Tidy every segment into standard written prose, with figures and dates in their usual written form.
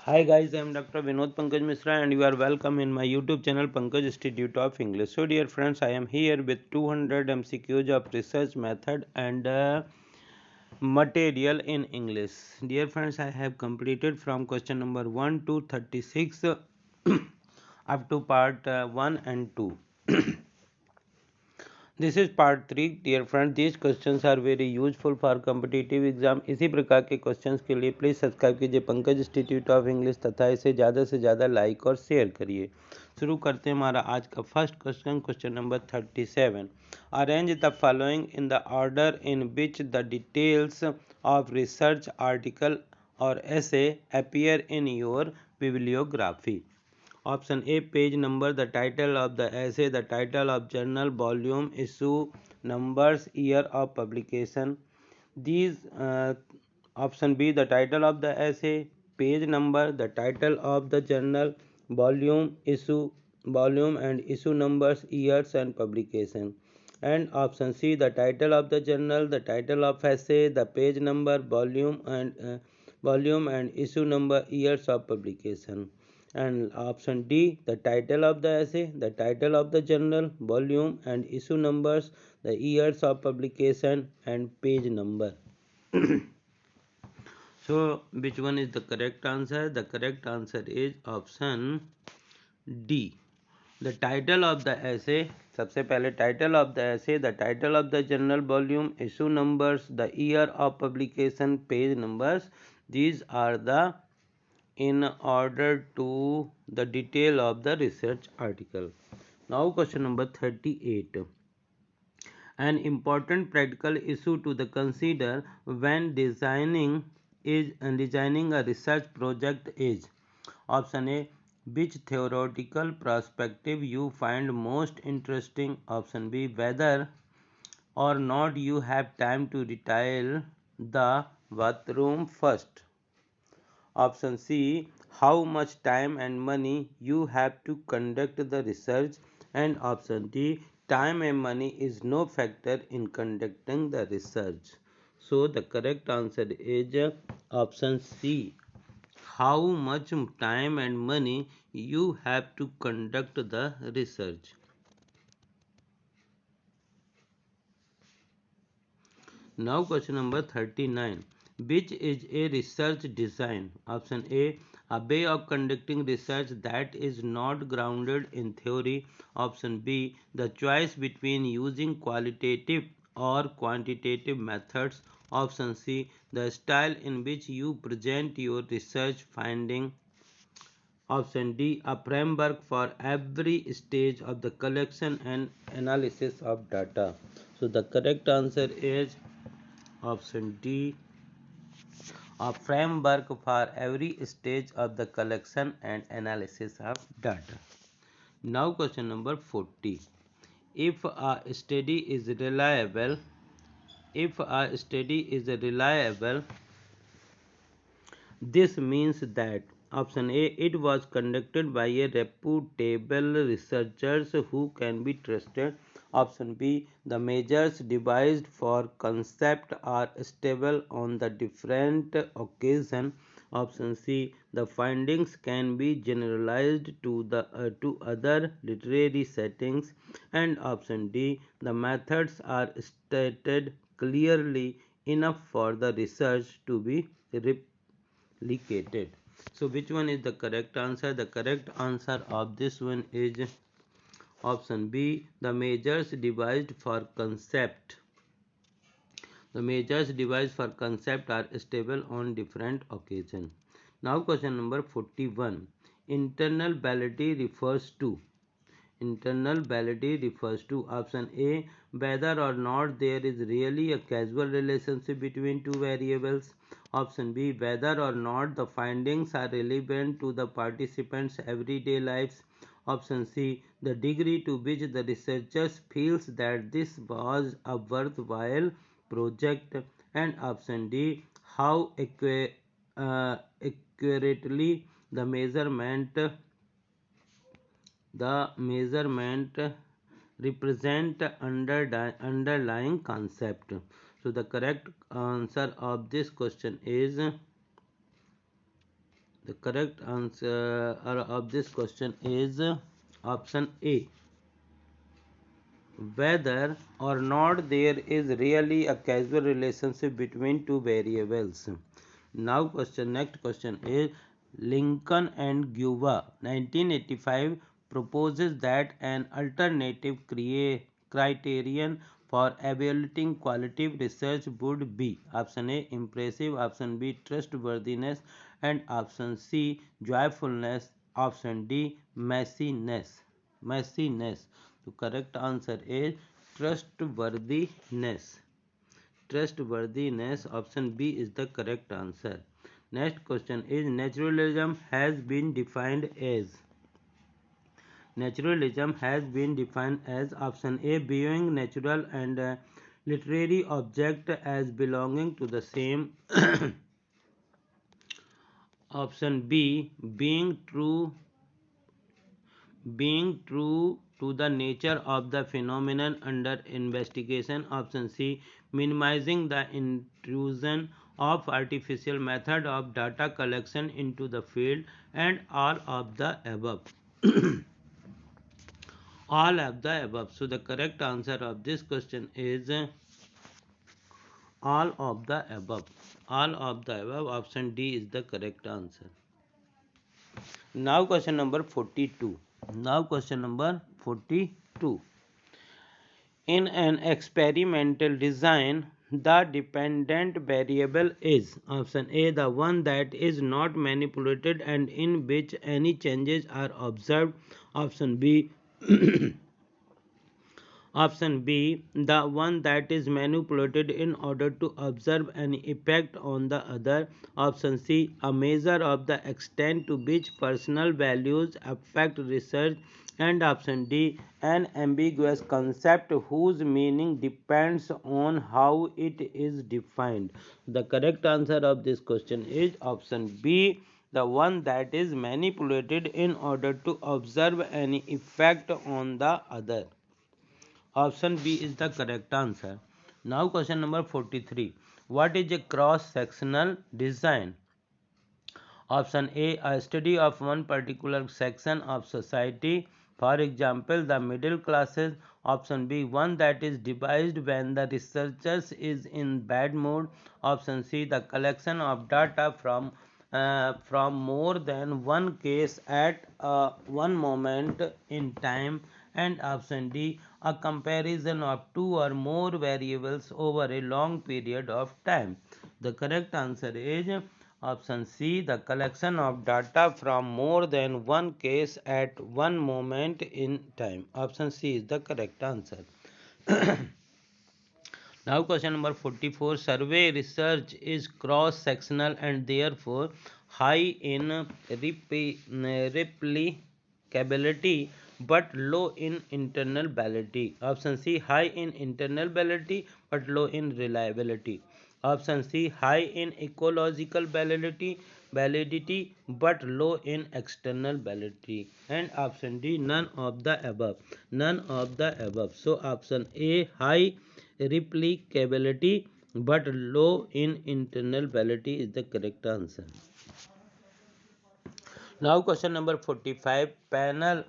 Hi guys, I am Dr. Vinod Pankaj Misra and you are welcome in my YouTube channel Pankaj Institute of English. So dear friends, I am here with 200 MCQs of research method and material in English. Dear friends, I have completed from question number 1 to 36 up to part 1 and 2. This is part 3 dear friend these questions are very useful for competitive exam. इसी प्रकार के questions के लिए please subscribe कीजिए Pankaj institute of English तथा इसे ज़्यादा से ज़्यादा लाइक और शेयर करिए। शुरू करते हैं हमारा आज का first question, question number 37। Arrange the following in the order in which the details of research article और ऐसे appear in your bibliography. Option A, page number, the title of the essay, the title of journal, volume, issue, numbers, year of publication. These Option B, the title of the essay, page number, the title of the journal, volume and issue numbers, years and publication. And option C, the title of the journal, the title of essay, the page number, volume and issue number, years of publication. And option D, the title of the essay, the title of the journal, volume and issue numbers, the years of publication and page number. So which one is the correct answer? The correct answer is option D. The title of the essay, सबसे पहले title of the essay, the title of the journal, volume, issue numbers, the year of publication, page numbers. These are the in order to the detail of the research article. Now question number 38. An important practical issue to the consider when designing a research project is option A, which theoretical perspective you find most interesting. Option B, whether or not you have time to retile the bathroom first. Option C, how much time and money you have to conduct the research. And option D, time and money is no factor in conducting the research. So the correct answer is option C, how much time and money you have to conduct the research. Now question number 39. Which is a research design? Option A, a way of conducting research that is not grounded in theory. Option B, the choice between using qualitative or quantitative methods. Option C, the style in which you present your research finding. Option D, a framework for every stage of the collection and analysis of data. So the correct answer is option D, a framework for every stage of the collection and analysis of data. Now question number 40. If a study is reliable, if a study is reliable, this means that option A, it was conducted by a reputable researchers who can be trusted. Option B, the measures devised for concept are stable on the different occasion. Option C, the findings can be generalized to other literary settings. And option D, the methods are stated clearly enough for the research to be replicated. So which one is the correct answer? The correct answer of this one is option B, the measures devised for concept. The measures devised for concept are stable on different occasions. Now question number 41. Internal validity refers to. Internal validity refers to option A, whether or not there is really a causal relationship between two variables. Option B, whether or not the findings are relevant to the participants' everyday lives. Option C, the degree to which the researchers feels that this was a worthwhile project. And option D, how accurately the measurement represent underlying concept. So the correct answer of this question is The correct answer of this question is option A. Whether or not there is really a causal relationship between two variables. Now next question is Lincoln and Guva 1985 proposes that an alternative criterion for evaluating qualitative research would be option A impressive, option B trustworthiness, and option C joyfulness, option D messiness. The correct answer is trustworthiness. Trustworthiness, option B is the correct answer. Next question is naturalism has been defined as option A viewing natural and literary object as belonging to the same option B being true to the nature of the phenomenon under investigation, option C minimizing the intrusion of artificial method of data collection into the field, and all of the above. All of the above. So the correct answer of this question is all of the above. All of the above, option D is the correct answer. Now question number 42. Now question number 42. In an experimental design, the dependent variable is option A the one that is not manipulated and in which any changes are observed, option B option B the one that is manipulated in order to observe an effect on the other, option C a measure of the extent to which personal values affect research, and option D an ambiguous concept whose meaning depends on how it is defined. The correct answer of this question is option B the one that is manipulated in order to observe any effect on the other. Option B is the correct answer. Now question number 43. What is a cross-sectional design? Option A study of one particular section of society, for example the middle classes. Option B one that is devised when the researcher is in bad mood. Option C the collection of data from more than one case at one moment in time, and option D a comparison of two or more variables over a long period of time. The correct answer is option C the collection of data from more than one case at one moment in time. Option C is the correct answer. Now question number 44. Survey research is cross sectional and therefore high in replicability but low in internal validity. Option C high in internal validity but low in reliability. Option C high in ecological validity but low in external validity, and option D none of the above. None of the above. So option A high replicability but low in internal validity is the correct answer. Now question number 45. Panel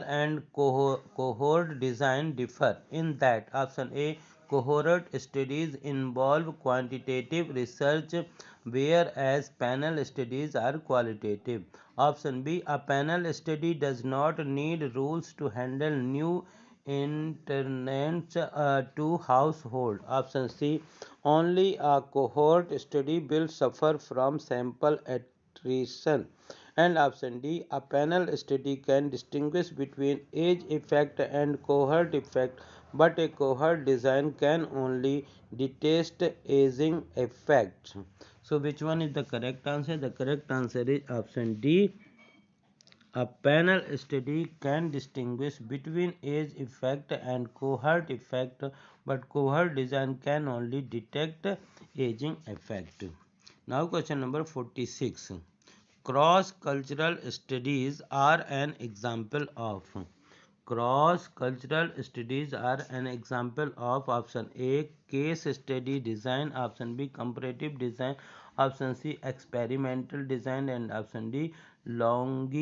and cohort design differ in that option A cohort studies involve quantitative research whereas panel studies are qualitative. Option B a panel study does not need rules to handle new internet to household. Option C only a cohort study will suffer from sample attrition, and option D a panel study can distinguish between age effect and cohort effect, but a cohort design can only detect aging effect. So which one is the correct answer? The correct answer is option D. A panel study can distinguish between age effect and cohort effect, but cohort design can only detect aging effect. Now question number 46. Cross-cultural studies are an example of. Cross-cultural studies are an example of option A case study design, option B comparative design, option C experimental design, and option D longitudinal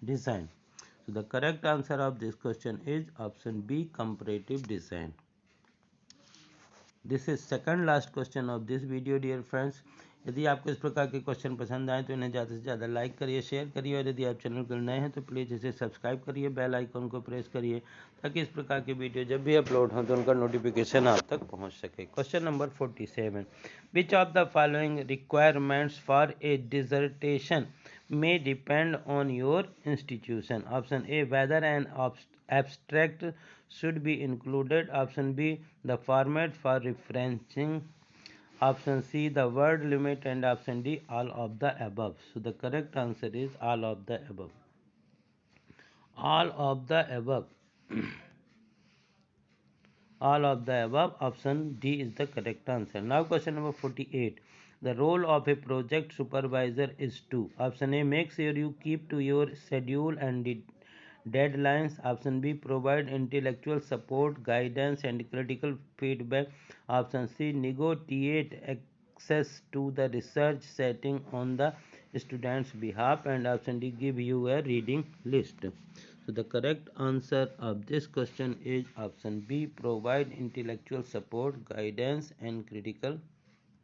design. So the correct answer of this question is option B comparative design. This is second last question of this video dear friends. यदि आपको इस प्रकार के question पसंद आए तो इन्हें ज़्यादा से ज़्यादा लाइक करिए, शेयर करिए, और यदि आप चैनल पर नए हैं तो प्लीज़ इसे सब्सक्राइब करिए, बेल आइकन को प्रेस करिए, ताकि इस प्रकार के वीडियो जब भी अपलोड हों तो उनका नोटिफिकेशन आप तक पहुंच सके। Question number 47, which of the following requirements for a dissertation may depend on your institution. Option A, whether an abstract should be included. Option B, the format for referencing. Option C, the word limit. And option D, all of the above. So the correct answer is all of the above. All of the above. All of the above. Option D is the correct answer. Now question number 48. The role of a project supervisor is to: option A, make sure you keep to your schedule and deadlines. Option B, provide intellectual support, guidance, and critical feedback. Option C, negotiate access to the research setting on the student's behalf. And option D, give you a reading list. So the correct answer of this question is option B, provide intellectual support, guidance, and critical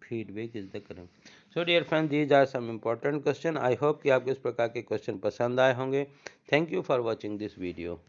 feedback is the correct. So dear friends, these are some important questions. I hope कि आपको इस प्रकार के question पसंद आए होंगे. Thank you for watching this video.